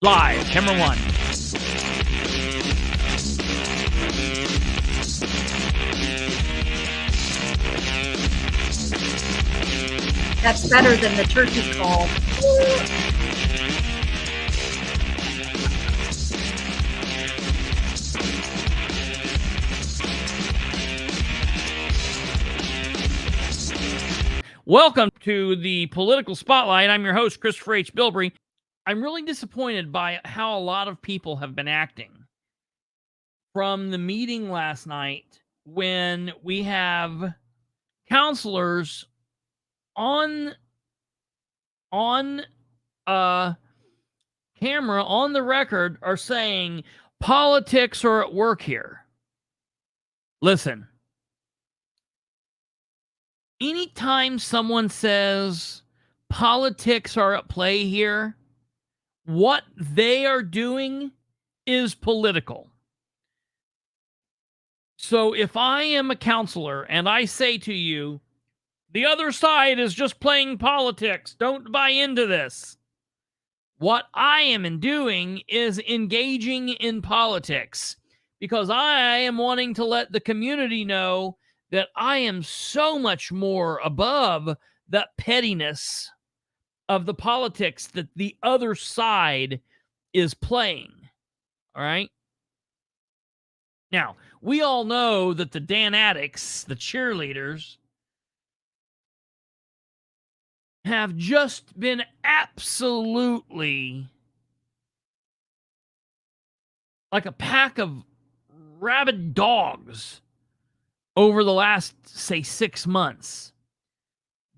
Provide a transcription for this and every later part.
Live, camera one. That's better than the turkey call. Welcome to the Political Spotlight. I'm your host, Kristopher H. Bilbrey. I'm really disappointed by how a lot of people have been acting from the meeting last night when we have councilors on camera, on the record, are saying politics are at work here. Listen, anytime someone says politics are at play here, what they are doing is political. So if I am a counselor and I say to you, the other side is just playing politics, don't buy into this, what I am doing is engaging in politics because I am wanting to let the community know that I am so much more above that pettiness of the politics that the other side is playing. All right? Now, we all know that the Dan addicts, the cheerleaders, have just been absolutely like a pack of rabid dogs over the last, say, 6 months.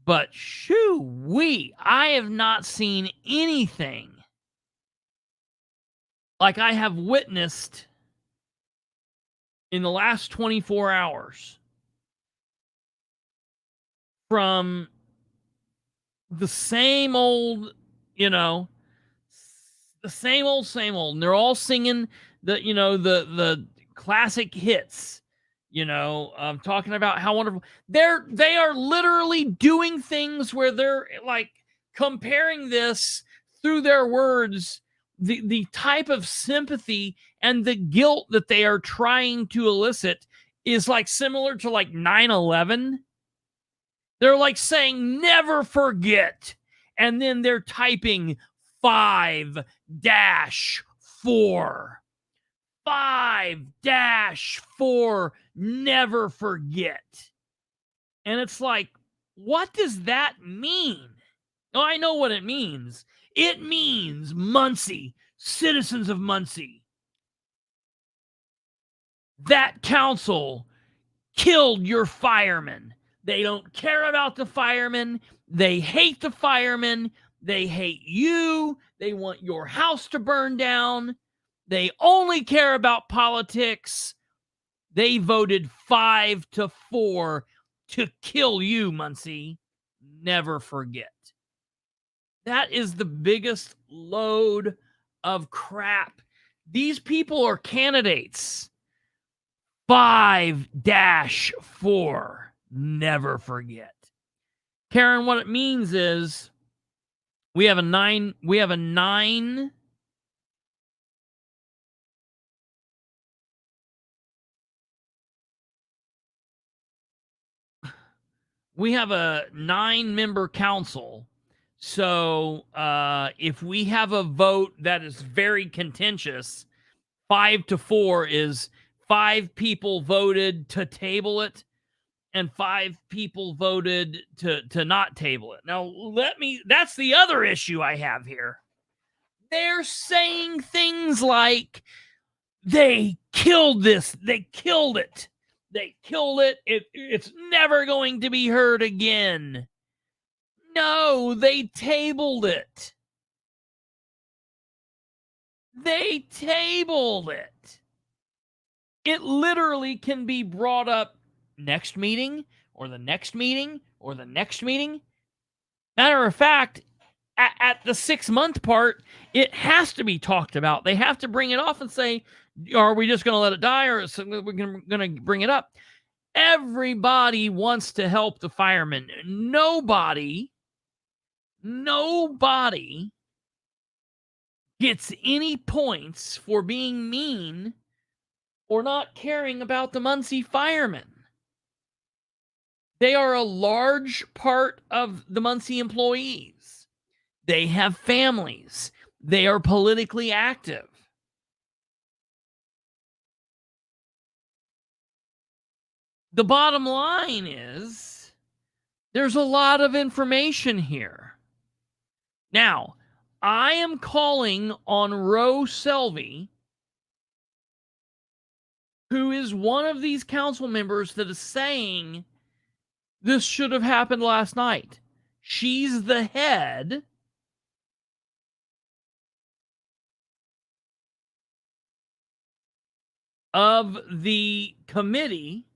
But shoo-wee, I have not seen anything like I have witnessed in the last 24 hours from the same old, the same old. And they're all singing the classic hits. I'm talking about how wonderful they are literally doing things where they're like comparing this through their words, the type of sympathy and the guilt that they are trying to elicit is like similar to like 9/11. They're like saying never forget, and then they're typing 5-4. 5-4, never forget. And it's like, what does that mean? Oh, I know what it means. It means Muncie, citizens of Muncie. That council killed your firemen. They don't care about the firemen. They hate the firemen. They hate you. They want your house to burn down. They only care about politics. They voted 5-4 to kill you, Muncie. Never forget. That is the biggest load of crap. These people are candidates. 5-4. Never forget. Karen, what it means is we have a nine. We have a 9-member council. So if we have a vote that is very contentious, 5-4 is 5 people voted to table it and 5 people voted to not table it. Now, that's the other issue I have here. They're saying things like, they killed this, they killed it. They killed it. It's never going to be heard again. No, they tabled it. They tabled it. It literally can be brought up next meeting or the next meeting or the next meeting. Matter of fact, at the 6-month part, it has to be talked about. They have to bring it off and say, are we just going to let it die, or is we're going to bring it up? Everybody wants to help the firemen. Nobody gets any points for being mean or not caring about the Muncie firemen. They are a large part of the Muncie employees. They have families. They are politically active. The bottom line is there's a lot of information here. Now, I am calling on Ro Selvey, who is one of these council members that is saying this should have happened last night. She's the head of the committee.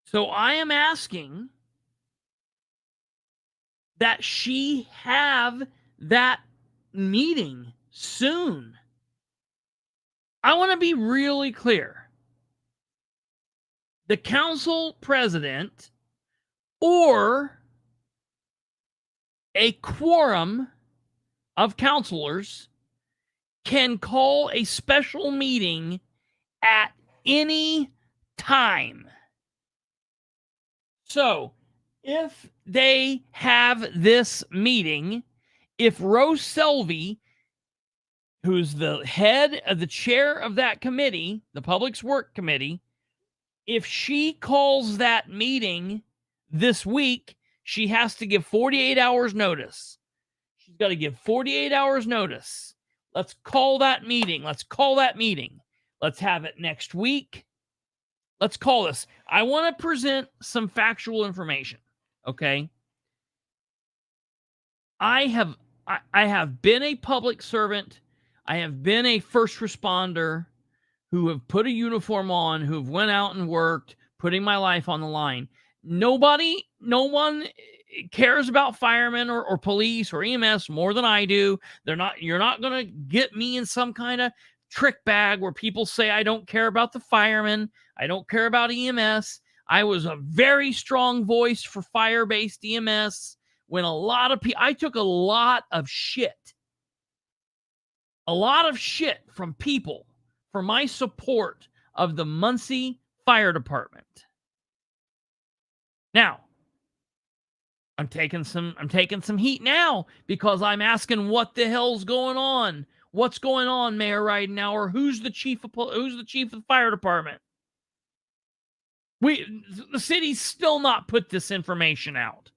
So I am asking that she have that meeting soon. I want to be really clear. The council president or a quorum of councilors can call a special meeting at any time. So, if they have this meeting, if Ro Selvey, who's the head of the chair of that committee, the Public Works Committee, if she calls that meeting this week, she has to give 48 hours notice. She's got to give 48 hours notice. Let's call that meeting. Let's call that meeting. Let's have it next week. Let's call this. I want to present some factual information, okay? I have been a public servant. I have been a first responder who have put a uniform on, who have went out and worked, putting my life on the line. No one cares about firemen or police or EMS more than I do. You're not going to get me in some kind of trick bag where people say I don't care about the firemen. I don't care about EMS. I was a very strong voice for fire-based EMS when a lot of people, I took a lot of shit from people for my support of the Muncie Fire Department. Now, I'm taking some heat now because I'm asking what the hell's going on. What's going on, Mayor Ridenour? Who's the chief of the fire department? The city's still not put this information out.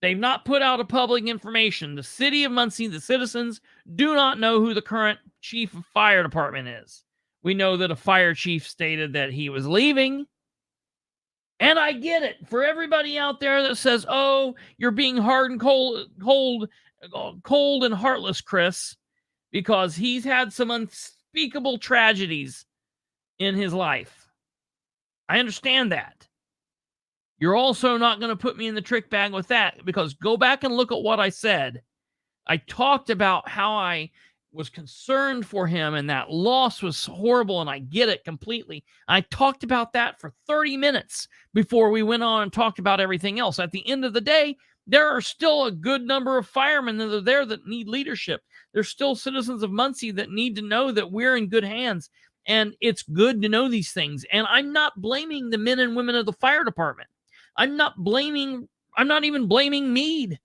They've not put out a public information. The city of Muncie, the citizens, do not know who the current chief of fire department is. We know that a fire chief stated that he was leaving. And I get it. For everybody out there that says, oh, you're being hard and cold and heartless, Chris, because he's had some unspeakable tragedies in his life. I understand that. You're also not going to put me in the trick bag with that, because go back and look at what I said. I talked about how I was concerned for him and that loss was horrible, and I get it completely. I talked about that for 30 minutes before we went on and talked about everything else. At the end of the day, there are still a good number of firemen that are there that need leadership. There's still citizens of Muncie that need to know that we're in good hands, and it's good to know these things. And I'm not blaming the men and women of the fire department. I'm not even blaming Meade.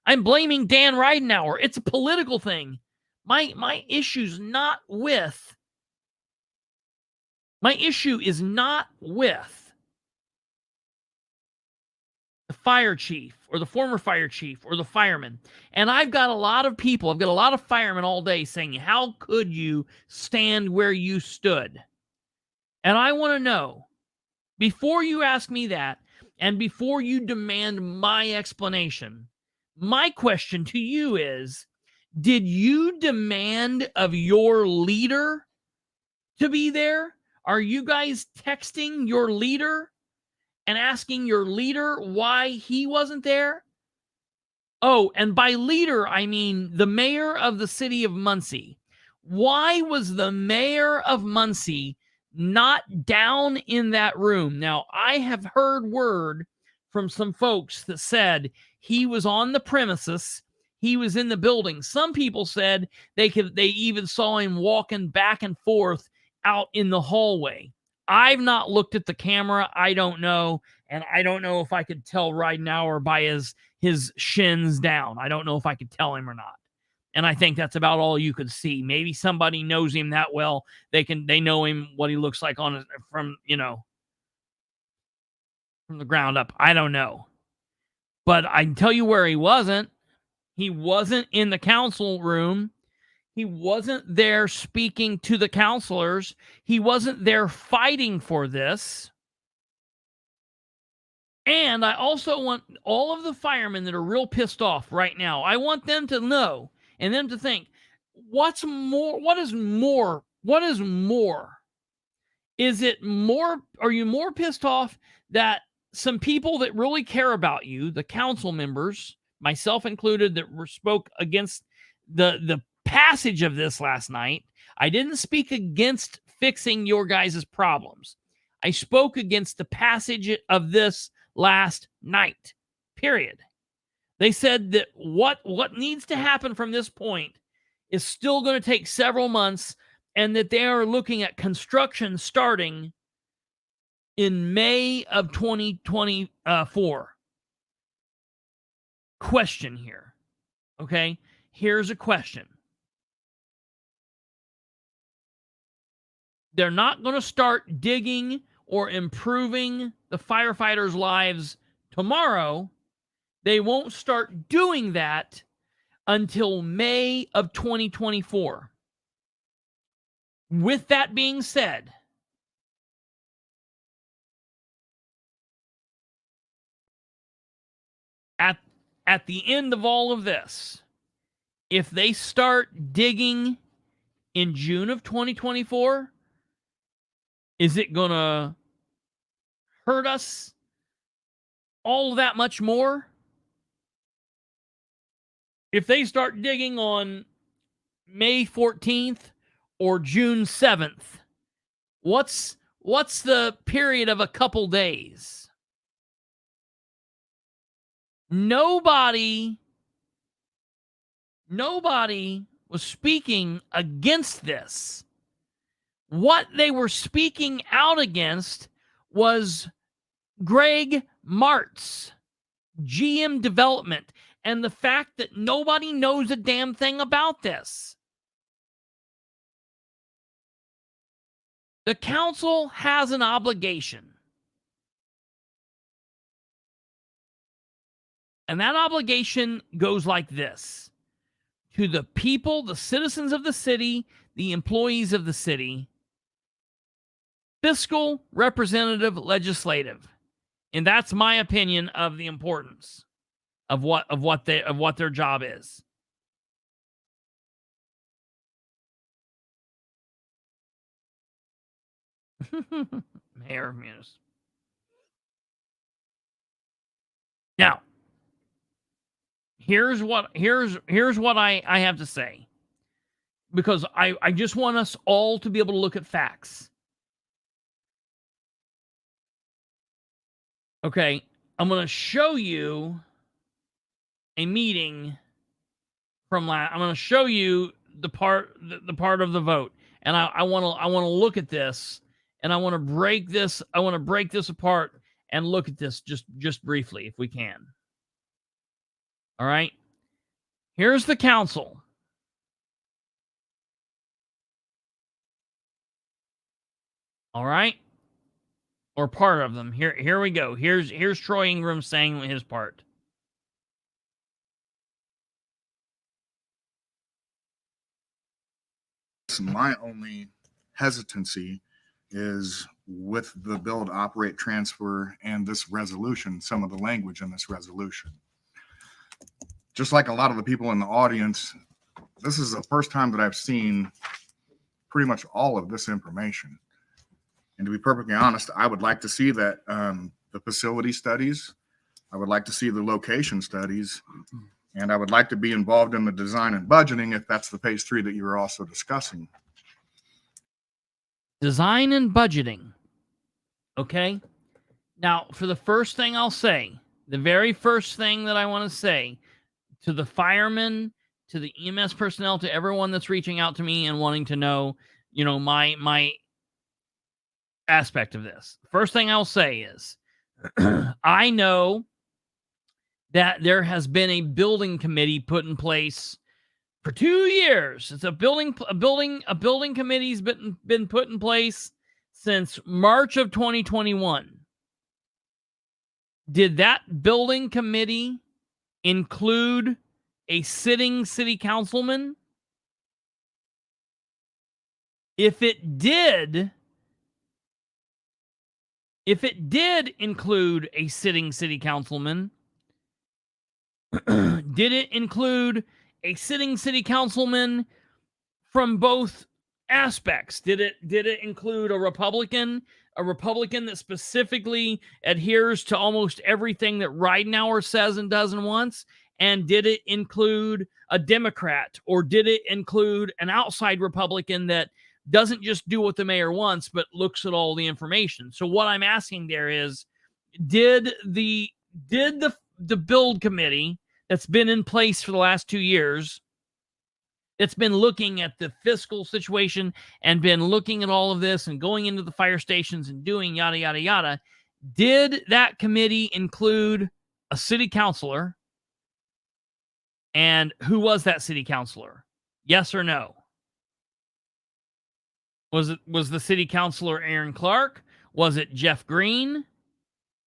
I'm blaming Dan Ridenour. It's a political thing. My issue is not with the fire chief or the former fire chief or the fireman. And I've got a lot of firemen all day saying, how could you stand where you stood? And I want to know, before you ask me that, and before you demand my explanation, my question to you is, did you demand of your leader to be there? Are you guys texting your leader and asking your leader why he wasn't there? Oh, and by leader, I mean the mayor of the city of Muncie. Why was the mayor of Muncie not down in that room? Now, I have heard word from some folks that said he was on the premises. he was in the building. Some people said they even saw him walking back and forth out in the hallway. I've not looked at the camera. I don't know. And I don't know if I could tell Ridenour by his shins down. I don't know if I could tell him or not. And I think that's about all you could see. Maybe somebody knows him that well. They know him, what he looks like from the ground up. I don't know. But I can tell you where he wasn't. He wasn't in the council room. He wasn't there speaking to the councilors. He wasn't there fighting for this. And I also want all of the firemen that are real pissed off right now, I want them to know and them to think, what is more? Is it more? Are you more pissed off that some people that really care about you, the council members, myself included, that spoke against the passage of this last night? I didn't speak against fixing your guys' problems. I spoke against the passage of this last night, period. They said that what needs to happen from this point is still going to take several months, and that they are looking at construction starting in May of 2024. Question here. Okay, here's a question. They're not going to start digging or improving the firefighters' lives tomorrow. They won't start doing that until May of 2024. With that being said, at the end of all of this, if they start digging in June of 2024, is it going to hurt us all that much more? If they start digging on May 14th or June 7th, what's the period of a couple days? Nobody was speaking against this. What they were speaking out against was Greg Martz, GM Development, and the fact that nobody knows a damn thing about this. The council has an obligation. And that obligation goes like this: to the people, the citizens of the city, the employees of the city, fiscal, representative, legislative. And that's my opinion of the importance of what their job is. Mayor of Muncie. Now, here's what I have to say, because I just want us all to be able to look at facts. Okay, I'm going to show you a meeting from last. I'm going to show you the part of the vote, and I want to look at this, and I want to break this. I want to break this apart and look at this just briefly, if we can. All right. Here's the council. All right. Or part of them. Here we go. Here's Troy Ingram saying his part. My only hesitancy is with the build, operate, transfer, and this resolution, some of the language in this resolution. Just like a lot of the people in the audience, this is the first time that I've seen pretty much all of this information. And to be perfectly honest, I would like to see that the facility studies, I would like to see the location studies, and I would like to be involved in the design and budgeting if that's the phase 3 that you were also discussing. Design and budgeting. Okay. Now, for the first thing I'll say, the very first thing that I want to say to the firemen, to the EMS personnel, to everyone that's reaching out to me and wanting to know, my aspect of this. First thing I'll say is I know that there has been a building committee put in place for 2 years. It's a building committee's been put in place since March of 2021. Did that building committee include a sitting city councilman? If it did include a sitting city councilman, did it include a sitting city councilman from both aspects? Did it include a Republican that specifically adheres to almost everything that Ridenour says and does and wants? And did it include a Democrat, or did it include an outside Republican that doesn't just do what the mayor wants, but looks at all the information? So what I'm asking there is, did the build committee that's been in place for the last 2 years, that's been looking at the fiscal situation and been looking at all of this and going into the fire stations and doing yada, yada, yada, did that committee include a city councilor? And who was that city councilor? Yes or no? Was the city councilor Aaron Clark? Was it Jeff Green?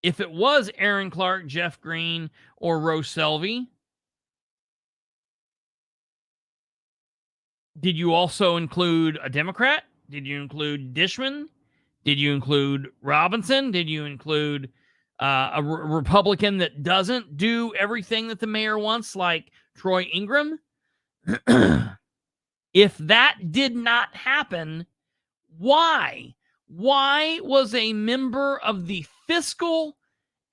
If it was Aaron Clark, Jeff Green, or Ro Selvey, did you also include a Democrat? Did you include Dishman? Did you include Robinson? Did you include a Republican that doesn't do everything that the mayor wants, like Troy Ingram? If that did not happen, why? Why was a member of the fiscal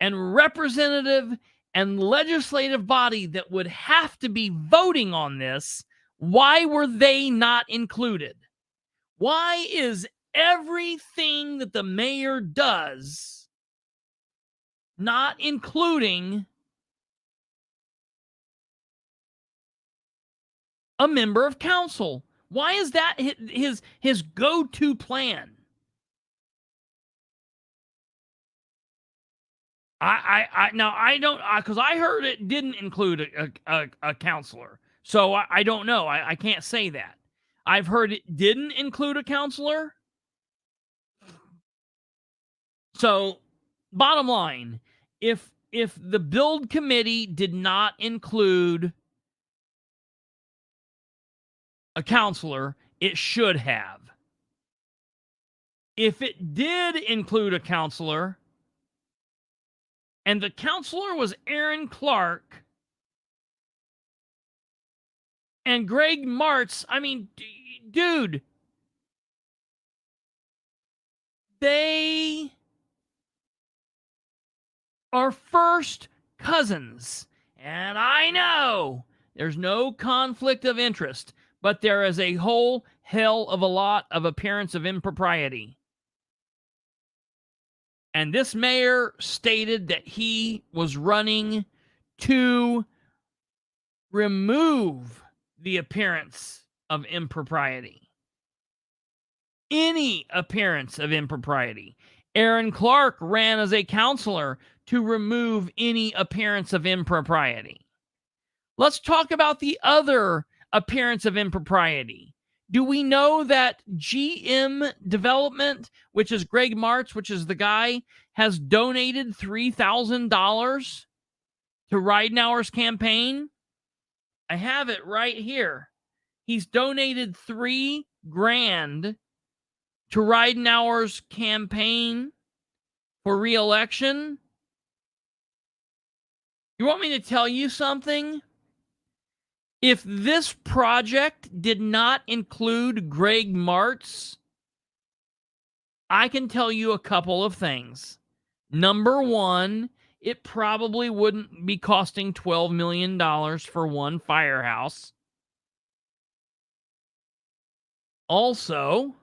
and representative and legislative body that would have to be voting on this, why were they not included? Why is everything that the mayor does not including a member of council? Why is that his go-to plan? I don't, because I heard it didn't include a counselor, so I don't know. I can't say that. I've heard it didn't include a counselor. So, bottom line, if the build committee did not include a counselor, it should have. If it did include a counselor, and the counselor was Aaron Clark and Greg Martz, I mean, dude, they are first cousins. And I know there's no conflict of interest, but there is a whole hell of a lot of appearance of impropriety. And this mayor stated that he was running to remove the appearance of impropriety. Any appearance of impropriety. Aaron Clark ran as a counselor to remove any appearance of impropriety. Let's talk about the other appearance of impropriety. Do we know that GM Development, which is Greg Martz, which is the guy, has donated $3,000 to Ridenour's campaign? I have it right here. He's donated $3,000 to Ridenour's campaign for re-election. You want me to tell you something? If this project did not include Greg Martz, I can tell you a couple of things. Number one, it probably wouldn't be costing $12 million for one firehouse. Also,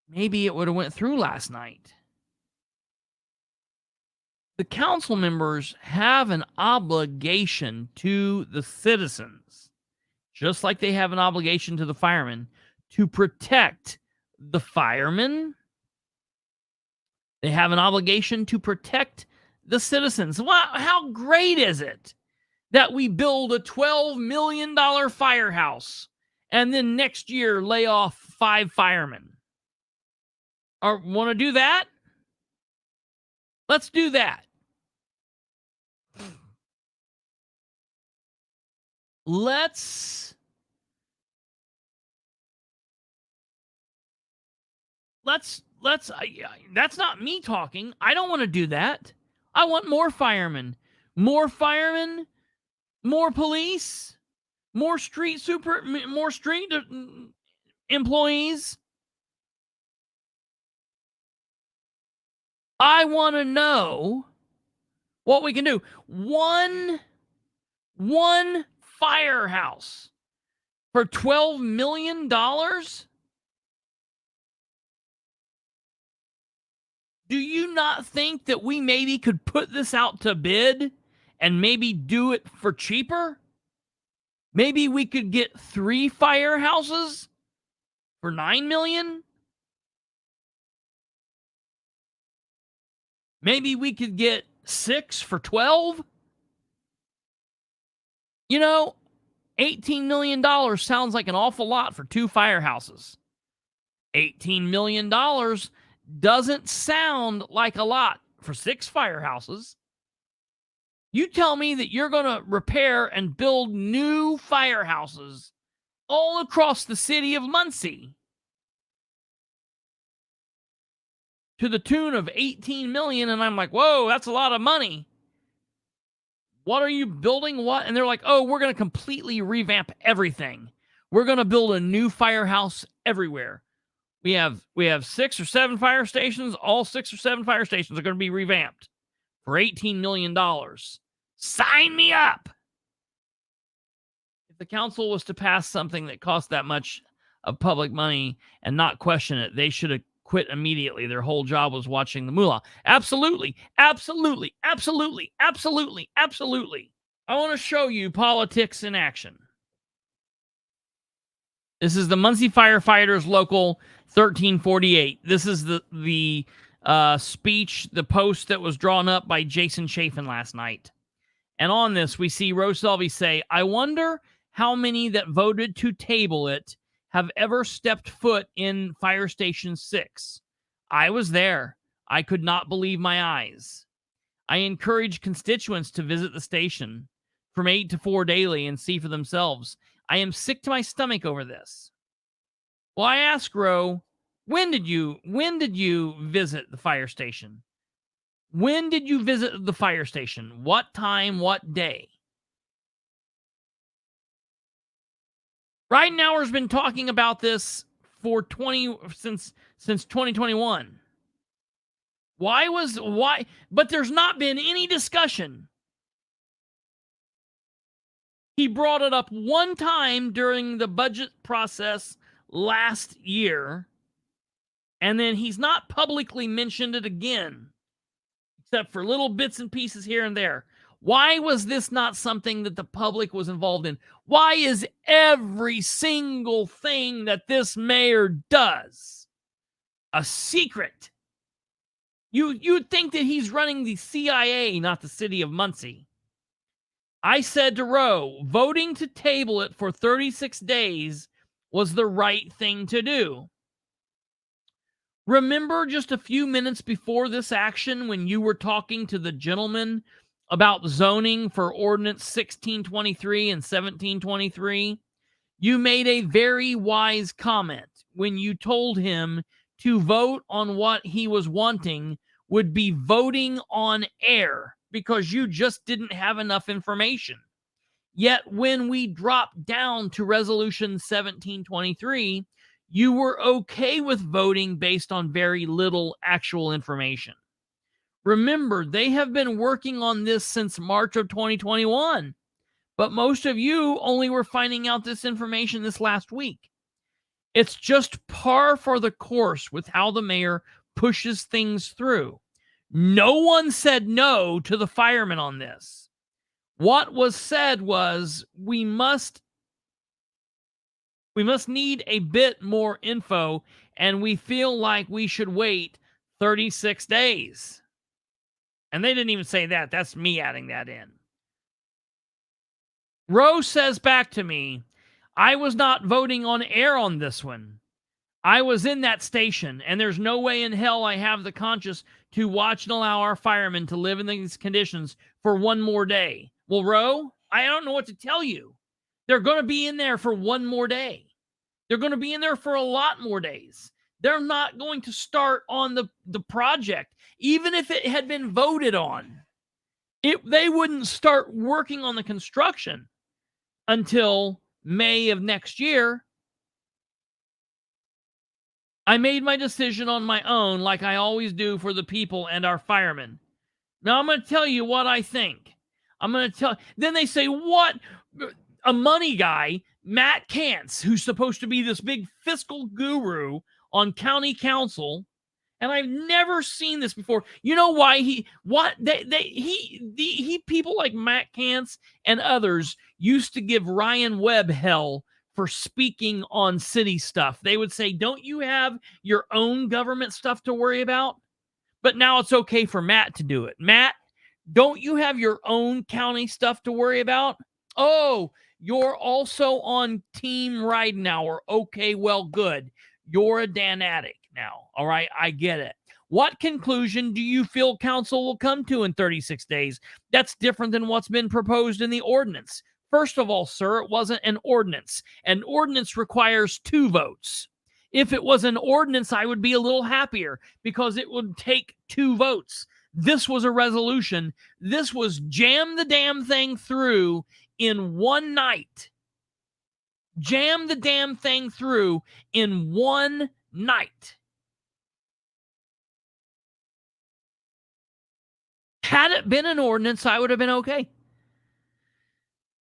maybe it would have went through last night. The council members have an obligation to the citizens, just like they have an obligation to the firemen, to protect the firemen. They have an obligation to protect the citizens. Wow, how great is it that we build a $12 million firehouse and then next year lay off 5 firemen? Or want to do that? Let's do that. Let's that's not me talking. I don't want to do that. I want more firemen, more police, more street employees. I want to know what we can do. One firehouse for $12 million? Do you not think that we maybe could put this out to bid and maybe do it for cheaper? Maybe we could get 3 firehouses for $9 million? Maybe we could get 6 for 12? You know, $18 million sounds like an awful lot for 2 firehouses. $18 million doesn't sound like a lot for 6 firehouses. You tell me that you're going to repair and build new firehouses all across the city of Muncie to the tune of $18 million, and I'm like, whoa, that's a lot of money. What are you building? What? And they're like, oh, we're going to completely revamp everything. We're going to build a new firehouse everywhere. We have 6 or 7 fire stations. All 6 or 7 fire stations are going to be revamped for $18 million. Sign me up. If the council was to pass something that cost that much of public money and not question it, they should have quit immediately. Their whole job was watching the moolah. Absolutely. Absolutely. Absolutely. Absolutely. Absolutely. I want to show you politics in action. This is the Muncie Fire Fighters Local 1348. This is the speech, the post that was drawn up by Jason Chafin last night. And on this, we see Ro Selvey say, I wonder how many that voted to table it have ever stepped foot in Fire Station 6. I was there. I could not believe my eyes. I encourage constituents to visit the station from 8 to 4 daily and see for themselves. I am sick to my stomach over this. Well, I ask Ro, when did you visit the fire station? When did you visit the fire station? What time, what day? Ridenour's been talking about this for since 2021. Why? But there's not been any discussion. He brought it up one time during the budget process last year, and then he's not publicly mentioned it again, except for little bits and pieces here and there. Why was this not something that the public was involved in? Why is every single thing that this mayor does a secret? You'd think that he's running the CIA, not the city of Muncie. I said to Ro, voting to table it for 36 days was the right thing to do. Remember just a few minutes before this action when you were talking to the gentleman about zoning for Ordinance 1623 and 1723? You made a very wise comment when you told him to vote on what he was wanting would be voting on air because you just didn't have enough information. Yet when we dropped down to Resolution 1723, you were okay with voting based on very little actual information. Remember, they have been working on this since March of 2021, but most of you only were finding out this information this last week. It's just par for the course with how the mayor pushes things through. No one said no to the firemen on this. What was said was we must need a bit more info, and we feel like we should wait 36 days. And they didn't even say that. That's me adding that in. Ro says back to me, I was not voting on air on this one. I was in that station, and there's no way in hell I have the conscience to watch and allow our firemen to live in these conditions for one more day. Well, Ro, I don't know what to tell you. They're going to be in there for one more day. They're going to be in there for a lot more days. They're not going to start on the project. Even if it had been voted on, they wouldn't start working on the construction until May of next year. I made my decision on my own, like I always do for the people and our firemen. Now I'm going to tell you what I think. Then they say, what? A money guy, Matt Kantz, who's supposed to be this big fiscal guru on county council, and I've never seen this before. You know why people like Matt Kantz and others used to give Ryan Webb hell for speaking on city stuff. They would say, don't you have your own government stuff to worry about? But now it's okay for Matt to do it. Matt, don't you have your own county stuff to worry about? Oh, you're also on Team Ridenour. Okay, well, good. You're a Dan addict now. All right, I get it. What conclusion do you feel council will come to in 36 days? That's different than what's been proposed in the ordinance. First of all, sir, it wasn't an ordinance. An ordinance requires 2 votes. If it was an ordinance, I would be a little happier because it would take 2 votes. This was a resolution. This was jam the damn thing through in one night. Jam the damn thing through in one night. Had it been an ordinance, I would have been okay.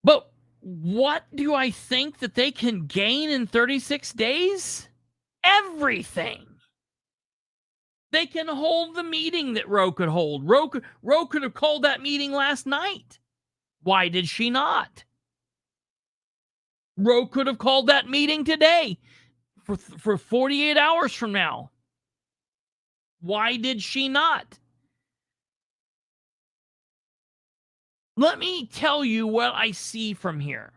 But what do I think that they can gain in 36 days? Everything. They can hold the meeting that Ro could hold. Ro could have called that meeting last night. Why did she not? Ro could have called that meeting today for 48 hours from now. Why did she not? Let me tell you what I see from here.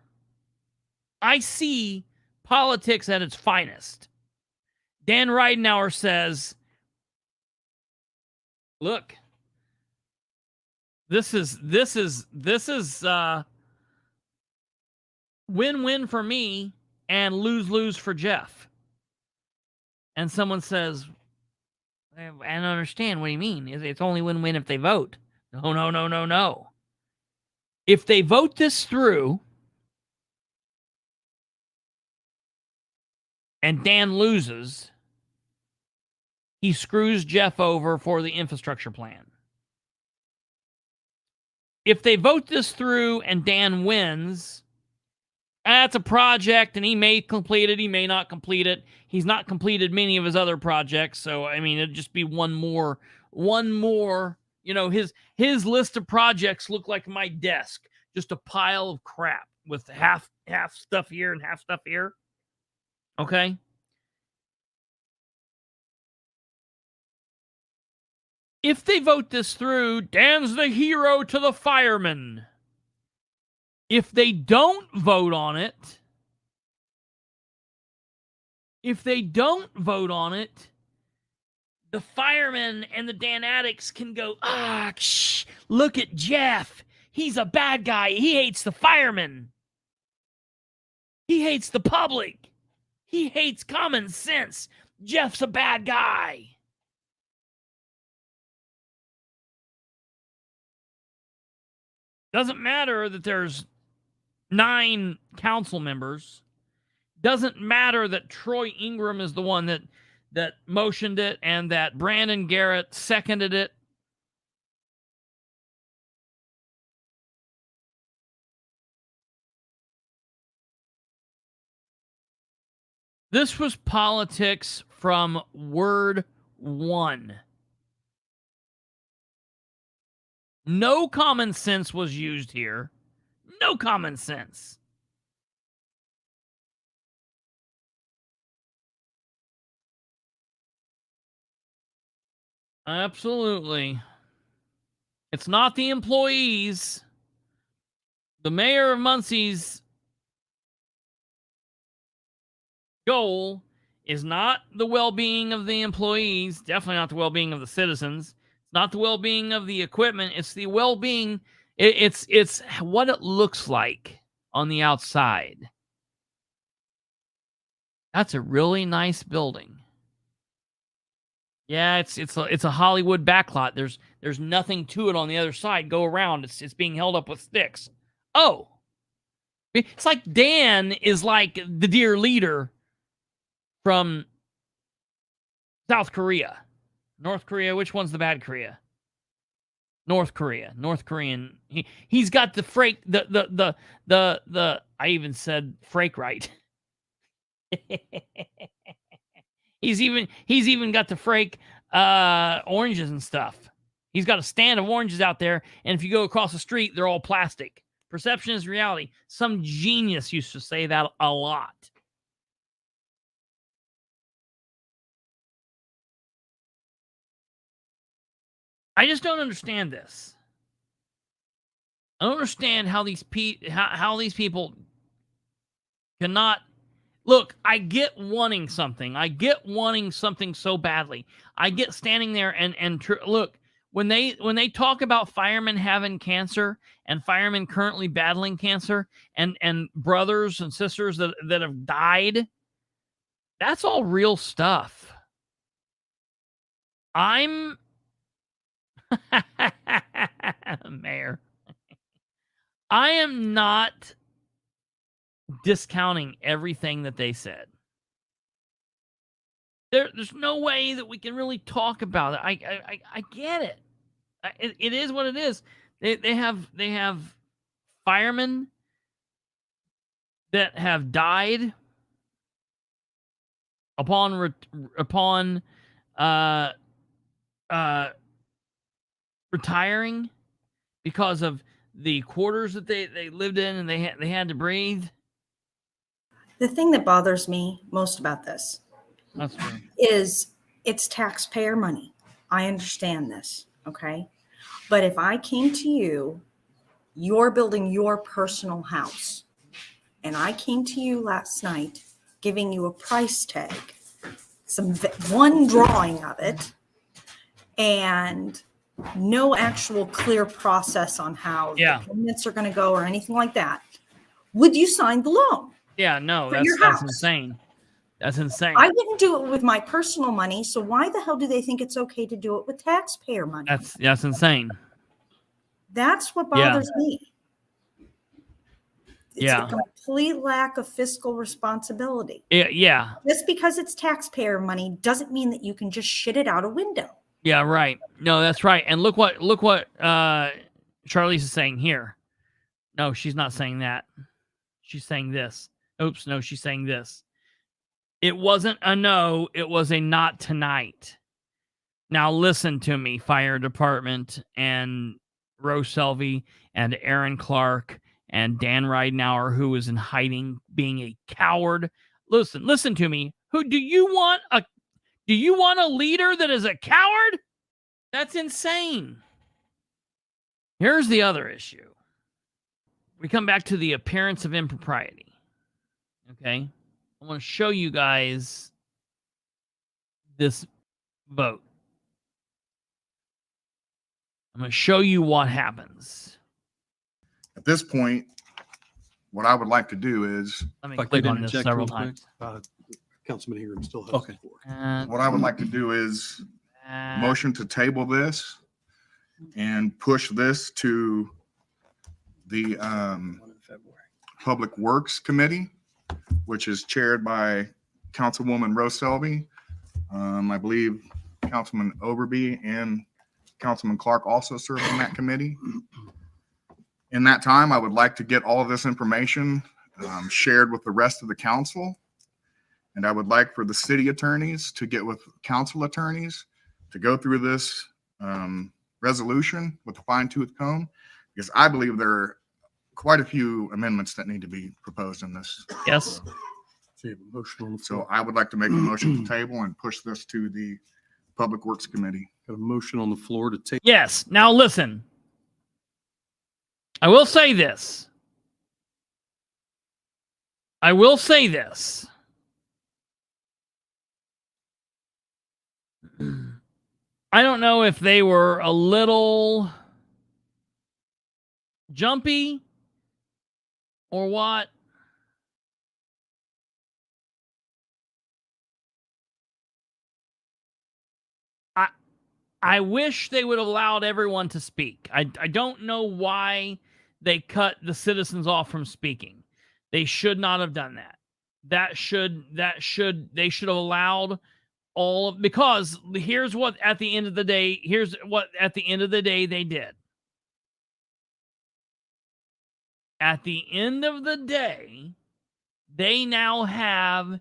I see politics at its finest. Dan Ridenour says, look, this is win-win for me and lose-lose for Jeff. And someone says, I don't understand. What do you mean? It's only win-win if they vote. No. If they vote this through and Dan loses, he screws Jeff over for the infrastructure plan. If they vote this through and Dan wins, that's a project and he may complete it, he may not complete it. He's not completed many of his other projects, so I mean it'd just be one more. You know, his list of projects look like my desk, just a pile of crap with half stuff here and half stuff here. Okay? If they vote this through, Dan's the hero to the firemen. If they don't vote on it, the firemen and the Dan addicts can go, look at Jeff. He's a bad guy. He hates the firemen. He hates the public. He hates common sense. Jeff's a bad guy. Doesn't matter that there's 9 council members. Doesn't matter that Troy Ingram is the one that motioned it and that Brandon Garrett seconded it. This was politics from word one. No common sense was used here. No common sense. Absolutely. It's not the employees. The mayor of Muncie's goal is not the well-being of the employees, definitely not the well-being of the citizens. It's not the well-being of the equipment. It's the well-being. It's what it looks like on the outside. That's a really nice building. Yeah, it's a Hollywood backlot. There's nothing to it on the other side. Go around. It's being held up with sticks. Oh, it's like Dan is like the dear leader from South Korea, North Korea. Which one's the bad Korea? North Korea. North Korean. He's got the frake. The I even said frake right. He's even got the frake oranges and stuff. He's got a stand of oranges out there, and if you go across the street, they're all plastic. Perception is reality. Some genius used to say that a lot. I just don't understand this. I don't understand how these people cannot look. I get wanting something. I get wanting something so badly. I get standing there and look, when they talk about firemen having cancer and firemen currently battling cancer and brothers and sisters that have died, that's all real stuff. I'm Mayor. I am not discounting everything that they said. There's no way that we can really talk about it. I get it. It is what it is. They have firemen that have died upon retiring because of the quarters that they lived in and they had to breathe. The thing that bothers me most about this is it's taxpayer money. I understand this, okay? But if I came to you, you're building your personal house, and I came to you last night giving you a price tag, one drawing of it, and no actual clear process on how the payments are going to go or anything like that, would you sign the loan? Yeah, no, that's insane. That's insane. I wouldn't do it with my personal money, so why the hell do they think it's okay to do it with taxpayer money? That's insane. That's what bothers me. It's a complete lack of fiscal responsibility. Yeah. Just because it's taxpayer money doesn't mean that you can just shit it out a window. Yeah, right. No, that's right. And look what Charlize is saying here. No, she's not saying that. She's saying this. Oops, no, she's saying this. It wasn't a no, it was a not tonight. Now listen to me, fire department and Ro Selvey and Aaron Clark and Dan Ridenour, who is in hiding, being a coward. Listen to me. Do you want a leader that is a coward? That's insane. Here's the other issue. We come back to the appearance of impropriety. Okay? I want to show you guys this vote. I'm going to show you what happens. At this point, what I would like to do is... Let me click on this several times. Councilman Ingram still has the floor. What I would like to do is motion to table this and push this to the Public Works Committee, which is chaired by Councilwoman Ro Selvey. I believe Councilman Overby and Councilman Clark also serve on that committee. In that time, I would like to get all of this information shared with the rest of the council. And I would like for the city attorneys to get with council attorneys to go through this resolution with a fine-tooth comb, because I believe there are quite a few amendments that need to be proposed in this. Yes. So you have a motion on the So floor. I would like to make a motion to table and push this to the Public Works Committee. Got a motion on the floor to take. Yes. Now listen. I will say this. I don't know if they were a little jumpy or what. I wish they would have allowed everyone to speak. I don't know why they cut the citizens off from speaking. They should not have done that. They should have allowed all of, because here's what at the end of the day they did. At the end of the day, they now have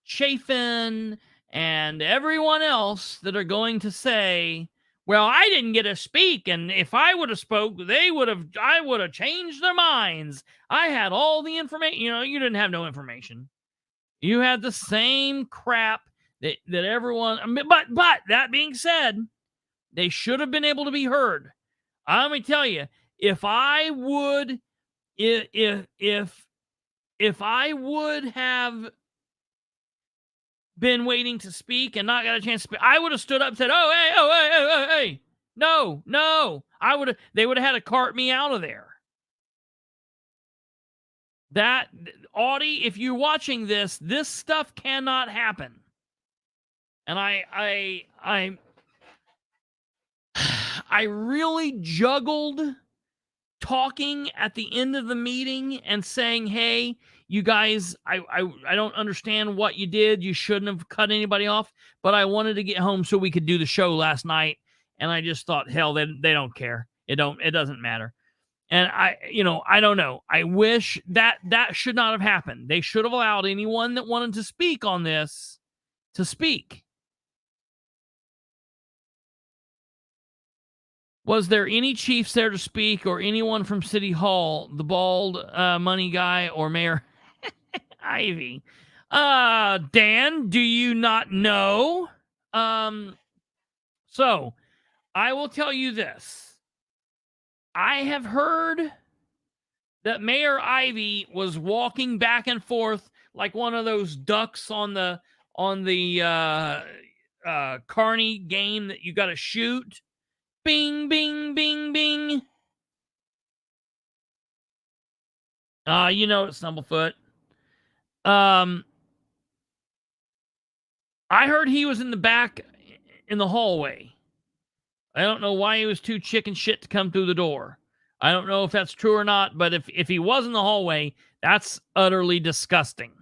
Chafin and everyone else that are going to say, well, I didn't get to speak, and if I would have spoke, I would have changed their minds. I had all the information. You know, you didn't have no information. You had the same crap that everyone, but that being said, they should have been able to be heard. Let me tell you, if I would have been waiting to speak and not got a chance to speak, I would have stood up and said, hey, no. They would have had to cart me out of there. That, Audie, if you're watching this stuff cannot happen. And I really juggled talking at the end of the meeting and saying, hey, you guys, I don't understand what you did. You shouldn't have cut anybody off, but I wanted to get home so we could do the show last night. And I just thought, hell, they don't care. It doesn't matter. And I don't know. I wish that should not have happened. They should have allowed anyone that wanted to speak on this to speak. Was there any chiefs there to speak, or anyone from City Hall, the bald money guy, or Mayor Ivy? Dan, do you not know? So I will tell you this. I have heard that Mayor Ivy was walking back and forth like one of those ducks on the Carney game that you got to shoot. Bing, bing, bing, bing. You know it, Stumblefoot. I heard he was in the back in the hallway. I don't know why he was too chicken shit to come through the door. I don't know if that's true or not, but if he was in the hallway, that's utterly disgusting.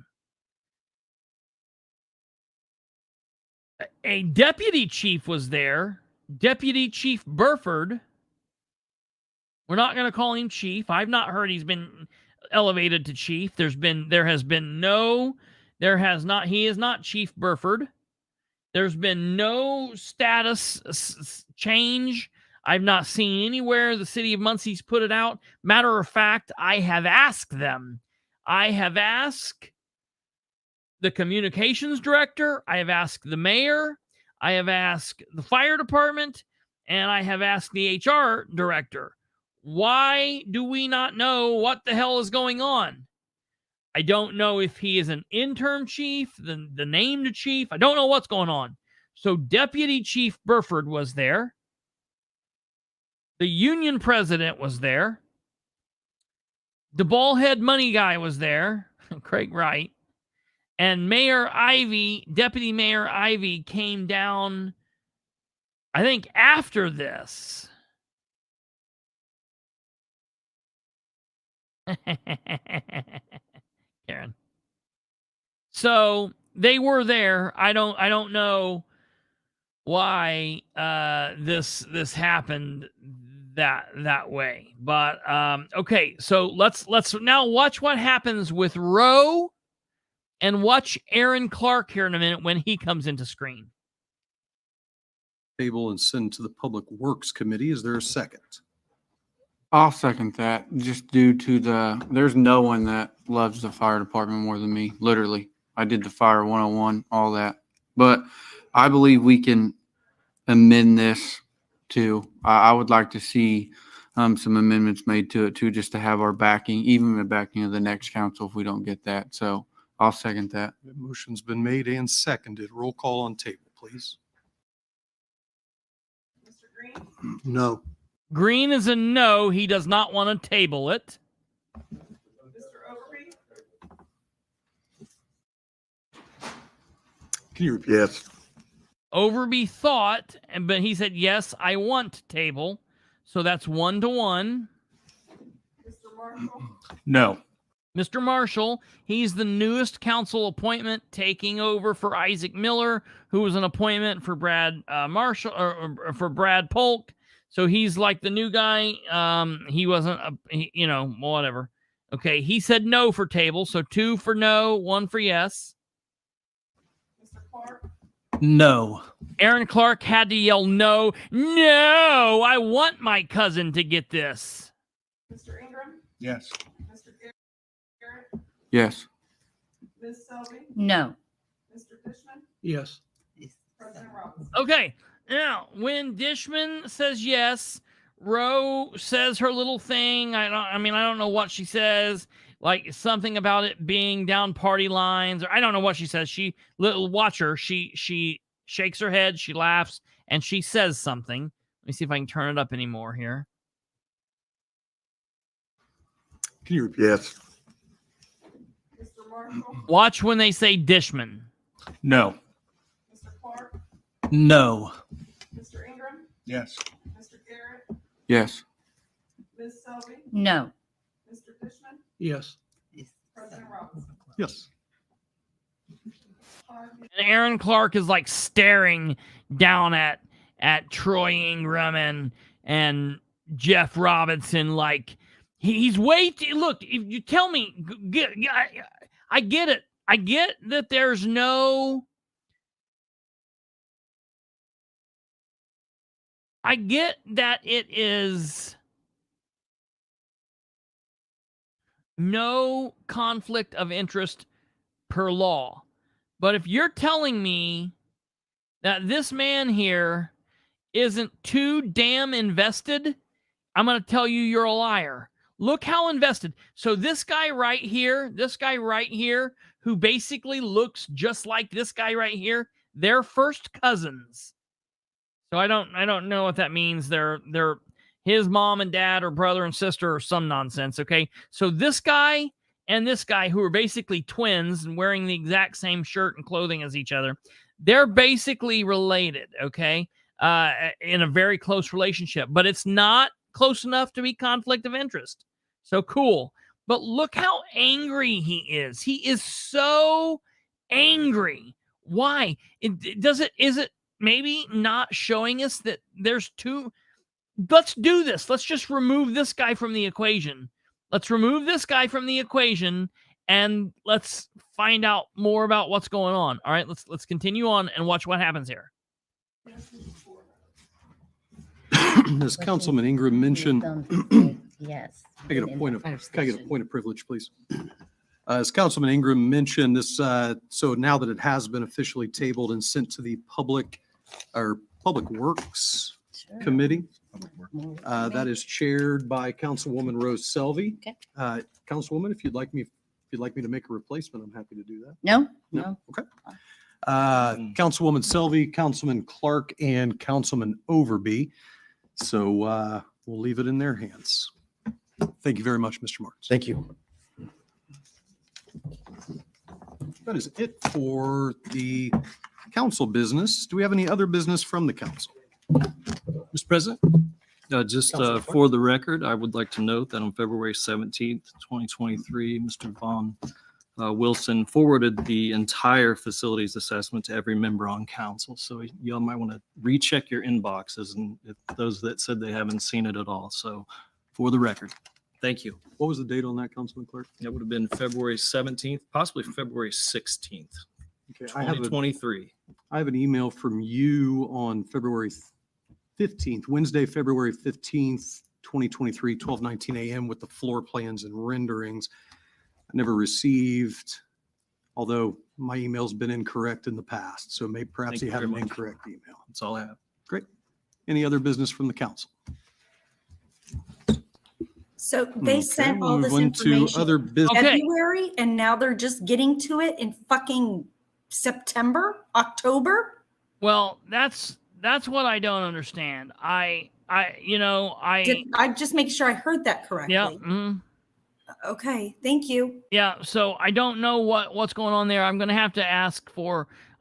A deputy chief was there. Deputy Chief Burford. We're not going to call him chief. I've not heard he's been elevated to chief. He is not Chief Burford. There's been no status change. I've not seen anywhere the city of Muncie's put it out. Matter of fact, I have asked them. I have asked the communications director. I have asked the mayor. I have asked the fire department, and I have asked the HR director. Why do we not know what the hell is going on? I don't know if he is an interim chief, the named chief. I don't know what's going on. So Deputy Chief Burford was there. The union president was there. The ballhead money guy was there, Craig Wright. And Deputy Mayor Ivy came down, I think, after this. Karen. So they were there. I don't know why this happened that way. But okay, so let's now watch what happens with Ro And watch Aaron Clark here in a minute when he comes into screen. Table and send to the Public Works Committee. Is there a second? I'll second that, just due to there's no one that loves the fire department more than me, literally. I did the fire 101, all that. But I believe we can amend this too. I would like to see some amendments made to it too, just to have our backing, even the backing of the next council if we don't get that. So I'll second that. The motion's been made and seconded. Roll call on table, please. Mr. Green? No. Green is a no. He does not want to table it. Mr. Overby? Can you repeat? Yes. Overby thought, but he said, yes, I want table. So that's 1-1. Mr. Marshall? No. Mr. Marshall, he's the newest council appointment taking over for Isaac Miller, who was an appointment for Brad Marshall or for Brad Polk. So he's like the new guy. He wasn't, whatever. Okay, he said no for table. So 2 for no, 1 for yes. Mr. Clark? No. Aaron Clark had to yell no. No, I want my cousin to get this. Mr. Ingram? Yes. Mr. Garrett? Yes. Ms. Selvey? No. Mr. Fishman? Yes. President Robinson? Okay, now when Dishman says yes, Ro says her little thing. I don't know what she says. Like something about it being down party lines, or I don't know what she says. Watch her. She shakes her head, she laughs, and she says something. Let me see if I can turn it up anymore here. Can you repeat? Yes. Mr. Marshall? Watch when they say Dishman. No. Mr. Clark? No. Mr. Ingram? Yes. Mr. Garrett? Yes. Ms. Selvey? No. Mr. Fishman? Yes. President Robinson? Yes. 5 yes. And Aaron Clark is like staring down at Troy Ingram and Jeff Robinson, like he's waiting. Look, if you tell me, I get it. I get that there's no. I get that it is no conflict of interest per law. But if you're telling me that this man here isn't too damn invested, I'm going to tell you you're a liar. Look how invested. So this guy right here, who basically looks just like this guy right here, they're first cousins. So I don't know what that means. They're his mom and dad or brother and sister or some nonsense, okay? So this guy and this guy, who are basically twins and wearing the exact same shirt and clothing as each other, they're basically related, okay? In a very close relationship, but it's not close enough to be conflict of interest. So cool. But look how angry he is. He is so angry. Why? Is it maybe not showing us that there's two? Let's do this. Let's just remove this guy from the equation. Let's remove this guy from the equation and let's find out more about what's going on. All right, let's continue on and watch what happens here. As Councilman Ingram mentioned, Yes. can I get a point of privilege, please? As Councilman Ingram mentioned, this so now that it has been officially tabled and sent to the Public Works Committee, that is chaired by Councilwoman Ro Selvey. Okay. Councilwoman, if you'd like me to make a replacement, I'm happy to do that. No. Okay. Councilwoman Selvey, Councilman Clark, and Councilman Overby. So we'll leave it in their hands. Thank you very much, Mr. Martz. Thank you. That is it for the council business. Do we have any other business from the council? Mr. President? Just Councilor for the record, I would like to note that on February 17th, 2023, Mr. Vaughn Wilson forwarded the entire facilities assessment to every member on council. So y'all might want to recheck your inboxes and those that said they haven't seen it at all. So for the record. Thank you. What was the date on that, Councilman Clark? That would have been February 17th, possibly February 16th, Okay, I have 2023. an email from you on February 15th, Wednesday, February 15th, 2023, 12:19 a.m. with the floor plans and renderings. I never received, although my email's been incorrect in the past, so maybe perhaps Thank you you had very an much. incorrect email. That's all I have. Great. Any other business from the council? So they Okay, sent we'll all this move on to information other in business. Okay. February, and now they're just getting to it in fucking September, October. Well, that's what I don't understand. I Just make sure I heard that correctly. yeah. Mm, Okay, thank you. yeah. So I don't know what's going on there. I'm going to have to I'm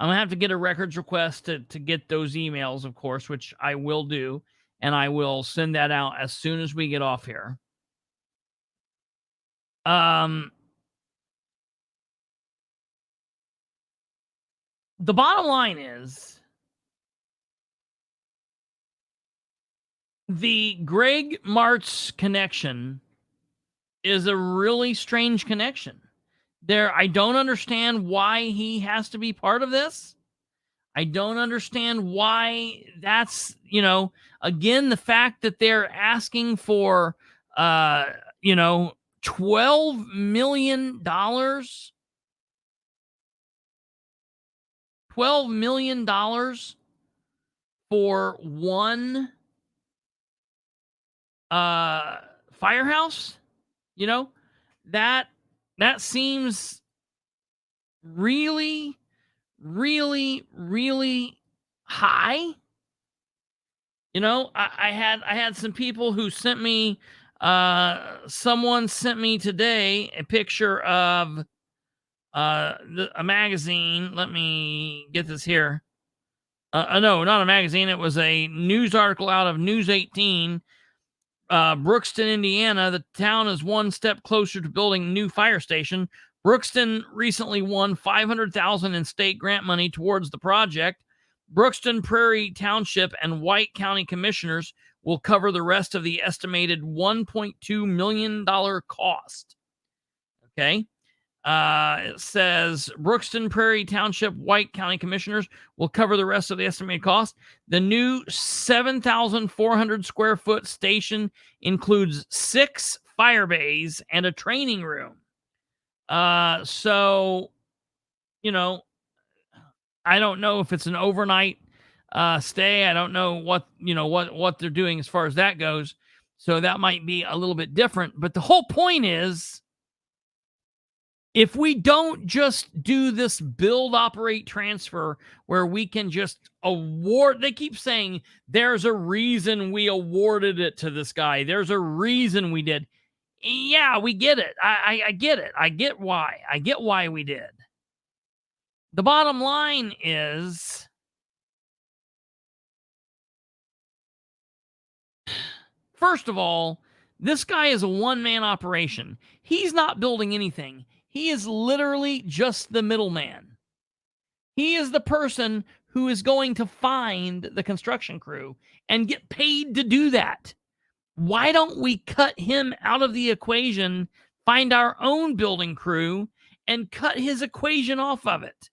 going to have to get a records request to get those emails, of course, which I will do. And I will send that out as soon as we get off here. The bottom line is the Greg Martz connection is a really strange connection. I don't understand why he has to be part of this. I don't understand why that's, again, the fact that they're asking for, $12 million. $12 million for one firehouse, that seems really, really, really high. I had some people who sent me, someone sent me today a picture of a magazine. Let me get this here. No, not a magazine. It was a news article out of News 18. Brookston, Indiana. The town is one step closer to building a new fire station. Brookston recently won $500,000 in state grant money towards the project. Brookston Prairie Township and White County commissioners will cover the rest of the estimated $1.2 million cost. Okay. It says Brookston Prairie Township, White County commissioners will cover the rest of the estimated cost. The new 7,400 square foot station includes 6 fire bays and a training room. So, I don't know if it's an overnight stay. I don't know what they're doing as far as that goes. So that might be a little bit different. But the whole point is, if we don't just do this build, operate, transfer where we can just award, they keep saying there's a reason we awarded it to this guy. There's a reason we did. Yeah, we get it. I get it. I get why. I get why we did. The bottom line is, first of all, this guy is a one-man operation. He's not building anything. He is literally just the middleman. He is the person who is going to find the construction crew and get paid to do that. Why don't we cut him out of the equation, find our own building crew, and cut his equation off of it?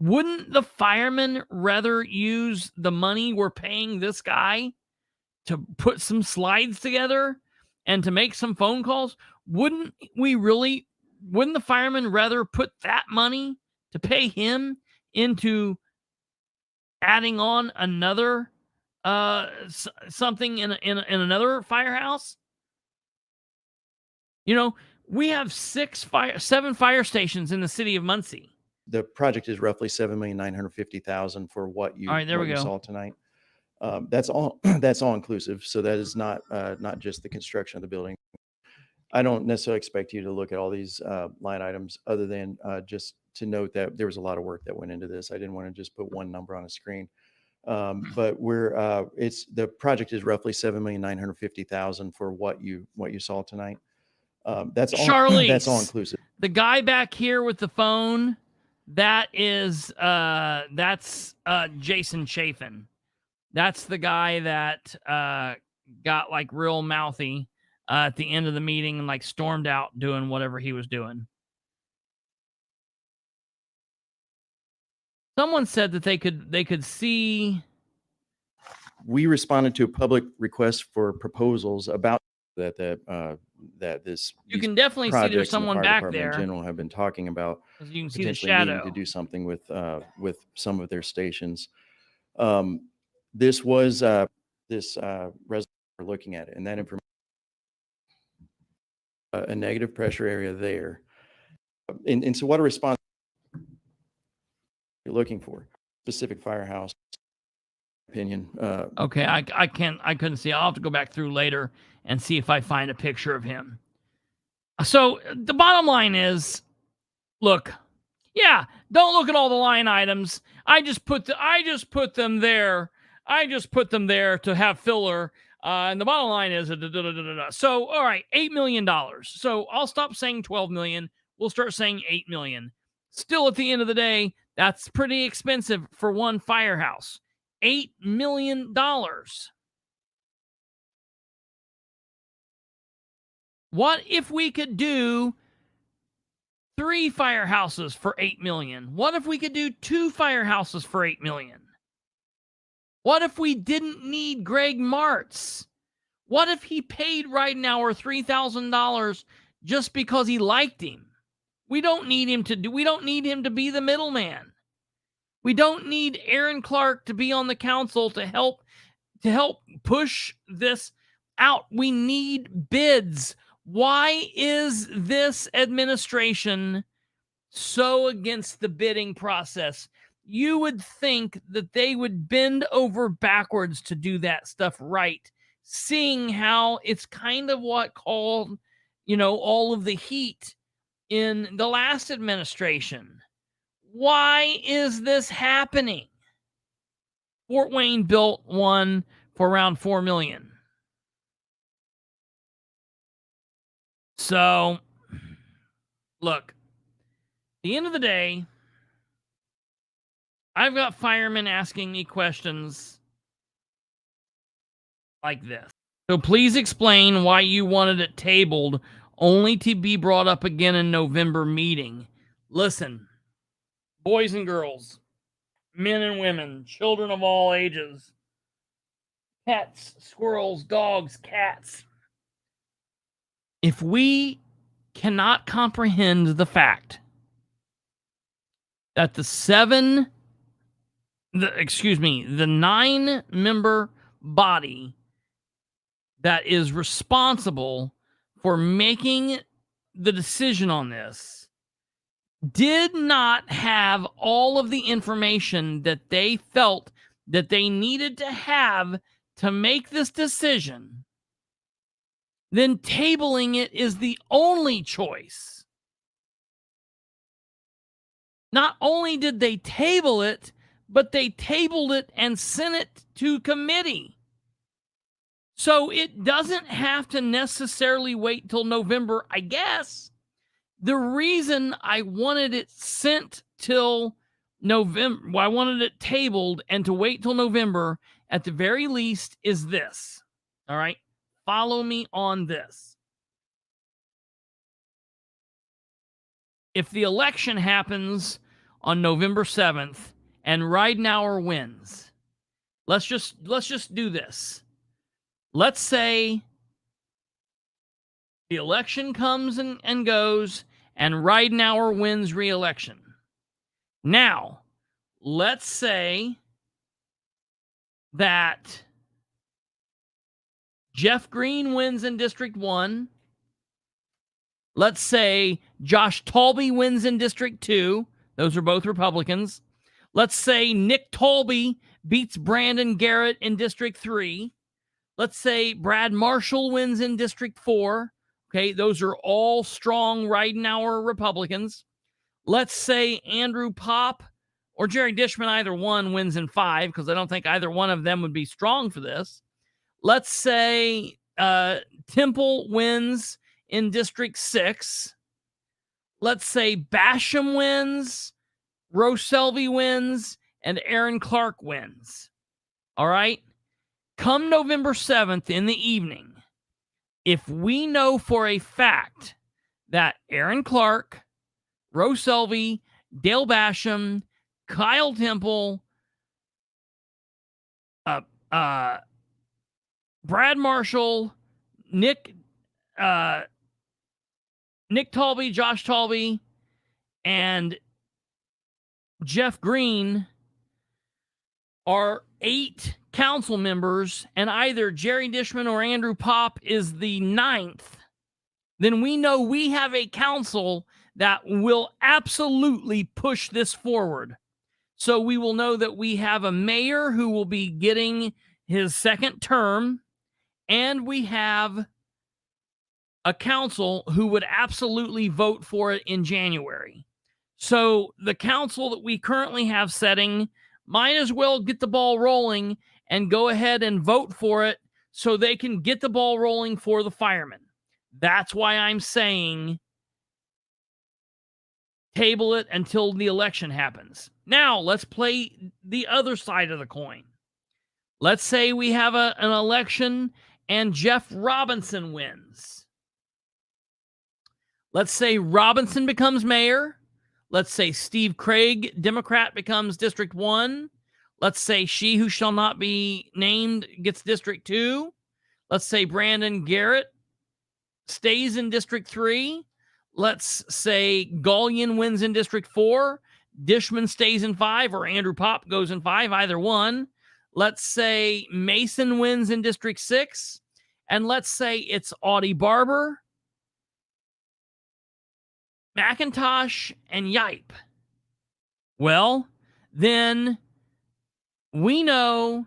Wouldn't the firemen rather use the money we're paying this guy to put some slides together and to make some phone calls? Wouldn't the firemen rather put that money to pay him into adding on another something in another firehouse? We have 7 fire stations in the city of Muncie. The project is roughly $7,950,000 for what you, All right, there what we you go. saw tonight. That's all. That's all inclusive. So that is not just the construction of the building. I don't necessarily expect you to look at all these line items, other than just to note that there was a lot of work that went into this. I didn't want to just put one number on a screen. But the project is roughly $7,950,000 for what you saw tonight. That's all. Charlize, that's all inclusive. The guy back here with the phone, that's Jason Chafin. That's the guy that got like real mouthy at the end of the meeting and like stormed out doing whatever he was doing. Someone said that they could see. We responded to a public request for proposals about that this. You these can definitely see projects there's in the someone fire back department in there. general have been talking about 'Cause you can see the potentially needing shadow. to do something with some of their stations. This was this resident we're looking at it, and that information, a negative pressure area there. And so what a response you're looking for? Specific firehouse opinion. Okay, I couldn't see. I'll have to go back through later and see if I find a picture of him. So the bottom line is, look, yeah, don't look at all the line items. I just put them there. I just put them there to have filler. And the bottom line is, so all right, $8 million. So I'll stop saying 12 million. We'll start saying 8 million. Still, at the end of the day, that's pretty expensive for one firehouse. $8 million. What if we could do 3 firehouses for 8 million? What if we could do 2 firehouses for 8 million? What if we didn't need Greg Martz? What if he paid Ridenour $3,000 just because he liked him? We don't need him to be the middleman. We don't need Aaron Clark to be on the council to help push this out. We need bids. Why is this administration so against the bidding process? You would think that they would bend over backwards to do that stuff right, seeing how it's kind of what called, all of the heat in the last administration. Why is this happening? Fort Wayne built one for around $4 million. So, look, at the end of the day, I've got firemen asking me questions like this. So please explain why you wanted it tabled only to be brought up again in November meeting. Listen, boys and girls, men and women, children of all ages, pets, squirrels, dogs, cats. If we cannot comprehend the fact that the 9-member body that is responsible for making the decision on this did not have all of the information that they felt that they needed to have to make this decision, then tabling it is the only choice. Not only did they table it, but they tabled it and sent it to committee. So it doesn't have to necessarily wait till November, I guess. The reason I wanted it sent till November, I wanted it tabled and to wait till November at the very least is this. All right? Follow me on this. If the election happens on November 7th and Ridenour wins, let's just do this. Let's say the election comes and goes and Ridenour wins re-election. Now, let's say that Jeff Green wins in District 1. Let's say Josh Talby wins in District 2. Those are both Republicans. Let's say Nick Talby beats Brandon Garrett in District 3. Let's say Brad Marshall wins in District 4. Okay, those are all strong Ridenour Republicans. Let's say Andrew Popp or Jerry Dishman, either one, wins in 5, because I don't think either one of them would be strong for this. Let's say Temple wins in District 6. Let's say Basham wins, Ro Selvey wins, and Aaron Clark wins. All right? Come November 7th in the evening, if we know for a fact that Aaron Clark, Ro Selvey, Dale Basham, Kyle Temple, Brad Marshall, Nick Talby, Josh Talby, and Jeff Green are 8 council members, and either Jerry Dishman or Andrew Pop is the 9th, then we know we have a council that will absolutely push this forward. So we will know that we have a mayor who will be getting his 2nd term, and we have a council who would absolutely vote for it in January. So the council that we currently have setting might as well get the ball rolling and go ahead and vote for it so they can get the ball rolling for the firemen. That's why I'm saying table it until the election happens. Now, let's play the other side of the coin. Let's say we have an election and Jeff Robinson wins. Let's say Robinson becomes mayor. Let's say Steve Craig, Democrat, becomes District 1. Let's say she who shall not be named gets District 2. Let's say Brandon Garrett stays in District 3. Let's say Gullion wins in District 4. Dishman stays in 5, or Andrew Pop goes in 5, either one. Let's say Mason wins in District 6. And let's say it's Audie Barber, McIntosh, and Yipe. Well, then we know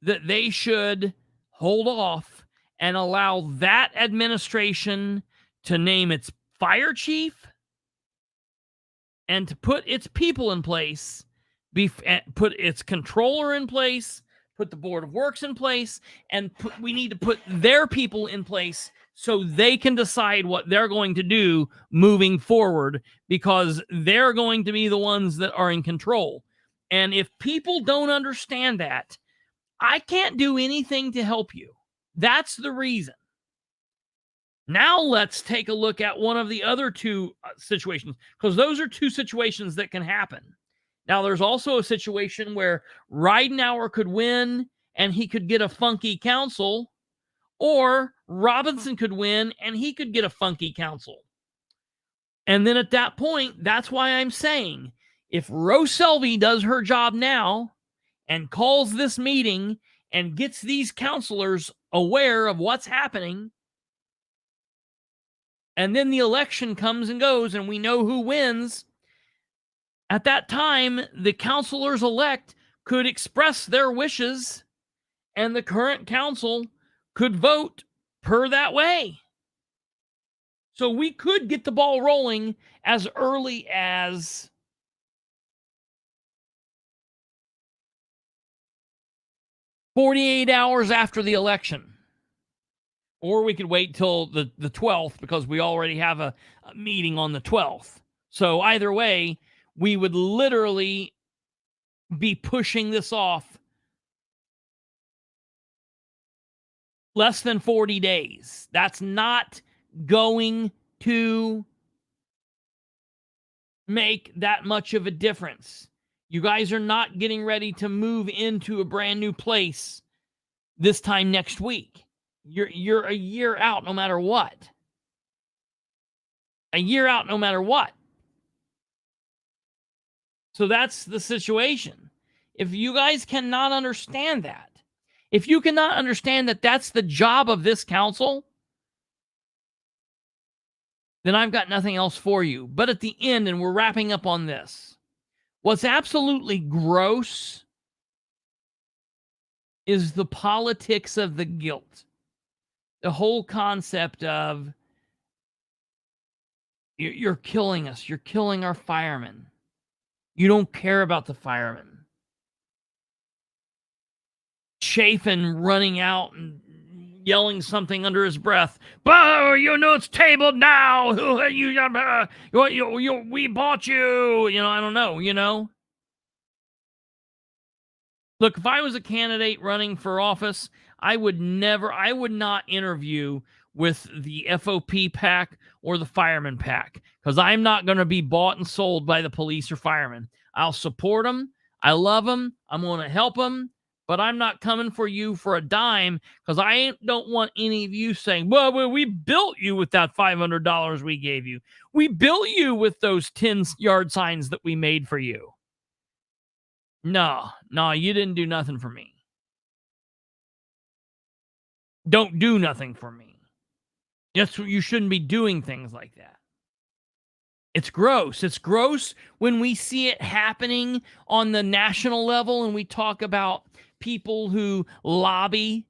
that they should hold off and allow that administration to name its fire chief and to put its people in place, put its controller in place, put the Board of Works in place, and we need to put their people in place so they can decide what they're going to do moving forward, because they're going to be the ones that are in control. And if people don't understand that, I can't do anything to help you. That's the reason. Now let's take a look at one of the other 2 situations, because those are 2 situations that can happen. Now, there's also a situation where Ridenour could win and he could get a funky council, or Robinson could win and he could get a funky council. And then at that point, that's why I'm saying, if Ro Selvey does her job now and calls this meeting and gets these councilors aware of what's happening, and then the election comes and goes and we know who wins, at that time, the councilors elect could express their wishes and the current council could vote per that way. So we could get the ball rolling as early as $48 after the election. Or we could wait till the 12th, because we already have a meeting on the 12th. So either way, we would literally be pushing this off less than 40 days. That's not going to make that much of a difference. You guys are not getting ready to move into a brand new place this time next week. You're a year out no matter what. A year out no matter what. So that's the situation. If you guys cannot understand that, if you cannot understand that that's the job of this council, then I've got nothing else for you. But at the end, and we're wrapping up on this, what's absolutely gross is the politics of the guilt. The whole concept of you're killing us. You're killing our firemen. You don't care about the firemen. Chafin running out and yelling something under his breath. "Oh, you know it's tabled now. We bought you." I don't know, Look, if I was a candidate running for office, I would not interview with the FOP pack or the Fireman pack, because I'm not going to be bought and sold by the police or firemen. I'll support them. I love them. I'm going to help them. But I'm not coming for you for a dime, because I don't want any of you saying, well, we built you with that $500 we gave you. We built you with those 10-yard signs that we made for you. No, you didn't do nothing for me. Don't do nothing for me. You shouldn't be doing things like that. It's gross. It's gross when we see it happening on the national level and we talk about people who lobby.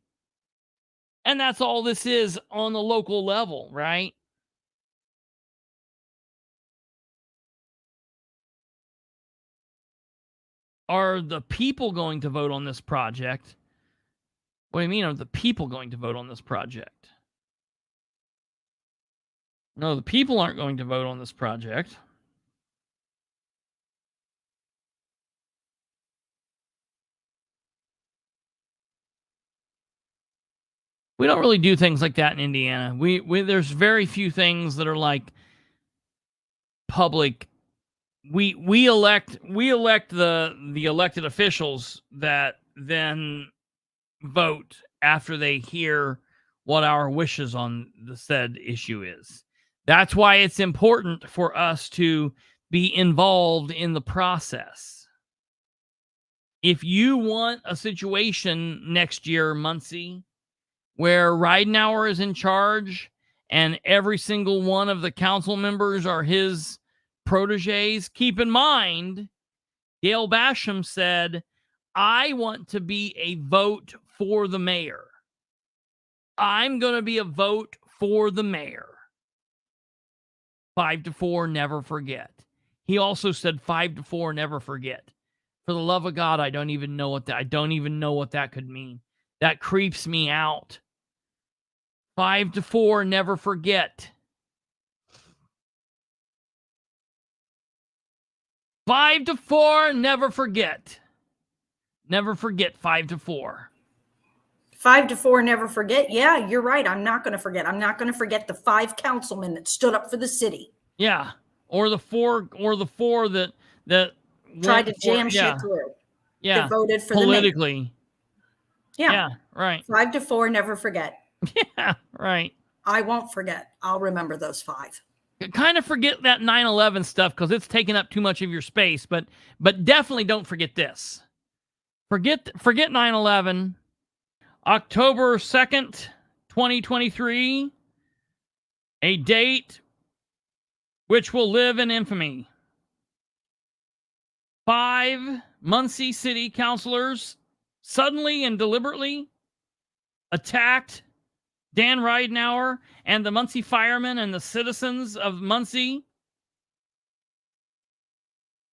And that's all this is on the local level, right? Are the people going to vote on this project? What do you mean, are the people going to vote on this project? No, the people aren't going to vote on this project. We don't really do things like that in Indiana. There's very few things that are like public. We elect the elected officials that then vote after they hear what our wishes on the said issue is. That's why it's important for us to be involved in the process. If you want a situation next year, Muncie, where Ridenour is in charge and every single one of the council members are his proteges, keep in mind, Dale Basham said, I want to be a vote for the mayor. I'm going to be a vote for the mayor. 5-4, never forget. He also said 5-4, never forget. For the love of God, I don't even know what that could mean. That creeps me out. 5-4, never forget. 5-4, never forget. Never forget 5-4. 5-4, never forget. Yeah, you're right. I'm not going to forget. I'm not going to forget the 5 councilmen that stood up for the city. Yeah, or the four that Tried to jam shit through. Yeah, that voted for politically. The mayor. Yeah, right. 5-4, never forget. Yeah, right. I won't forget. I'll remember those 5. Kind of forget that 9/11 stuff because it's taking up too much of your space, but definitely don't forget this. Forget 9/11. October 2nd, 2023, a date which will live in infamy. 5 Muncie City Councilors suddenly and deliberately attacked Dan Ridenour and the Muncie Firemen and the citizens of Muncie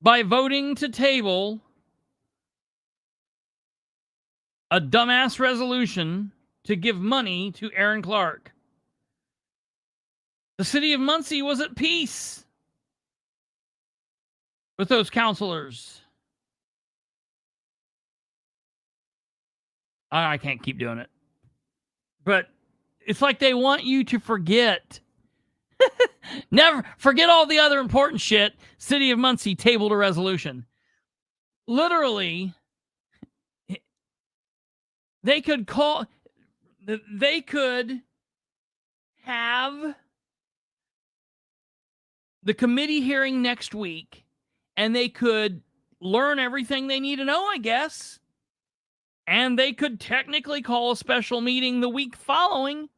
by voting to table a dumbass resolution to give money to Aaron Clark. The city of Muncie was at peace with those councilors. I can't keep doing it. But it's like they want you to forget. Never forget all the other important shit. City of Muncie tabled a resolution. Literally, they could have the committee hearing next week, and they could learn everything they need to know, I guess. And they could technically call a special meeting the week following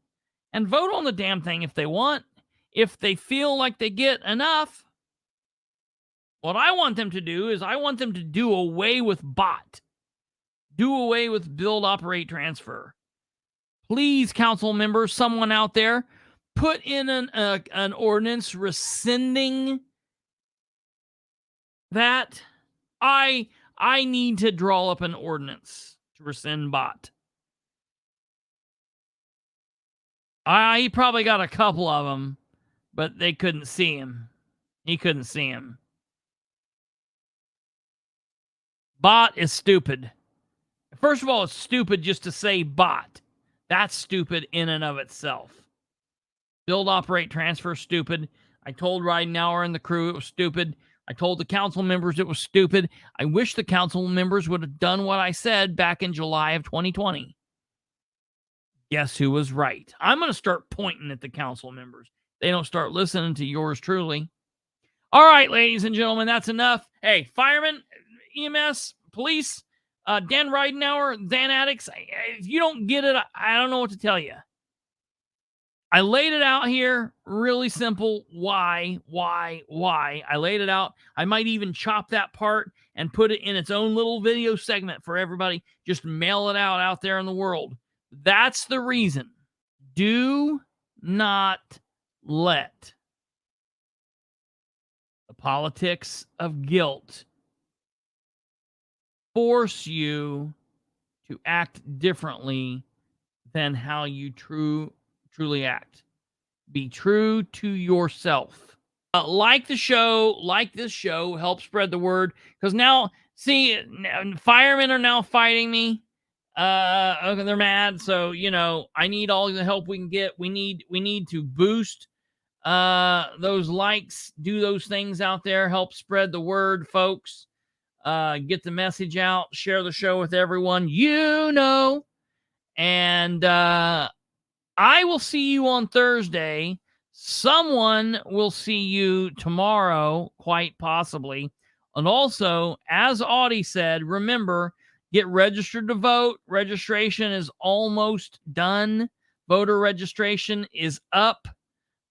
and vote on the damn thing if they want, if they feel like they get enough. What I want them to do is I want them to do away with BOT. Do away with build, operate, transfer. Please, council members, someone out there, put in an ordinance rescinding that. I need to draw up an ordinance to rescind BOT. He probably got a couple of them, but they couldn't see him. He couldn't see him. BOT is stupid. First of all, it's stupid just to say BOT. That's stupid in and of itself. Build, operate, transfer, stupid. I told Ridenour and the crew it was stupid. I told the council members it was stupid. I wish the council members would have done what I said back in July of 2020. Guess who was right? I'm going to start pointing at the council members. They don't start listening to yours truly. All right, ladies and gentlemen, that's enough. Hey, firemen, EMS, police, Dan Ridenour, Dan Addicts, if you don't get it, I don't know what to tell you. I laid it out here, really simple. Why? I laid it out. I might even chop that part and put it in its own little video segment for everybody. Just mail it out there in the world. That's the reason. Do not let the politics of guilt force you to act differently than how you truly act. Be true to yourself. Like the show, like this show, help spread the word. Because now, see, firemen are now fighting me. They're mad. So, I need all the help we can get. We need to boost those likes, do those things out there, help spread the word, folks. Get the message out, share the show with everyone, and I will see you on Thursday. Someone will see you tomorrow, quite possibly. And also, as Audie said, remember, get registered to vote. Registration is almost done. Voter registration is up.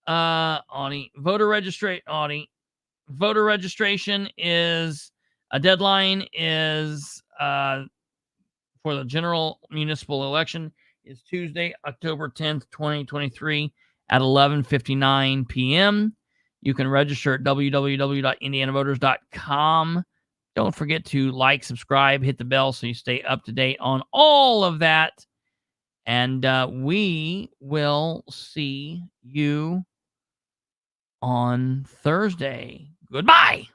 Voter registration is a deadline is for the general municipal election is Tuesday, October 10th, 2023 at 11:59 p.m. You can register at www.indianavoters.com. Don't forget to like, subscribe, hit the bell so you stay up to date on all of that. And we will see you on Thursday. Goodbye.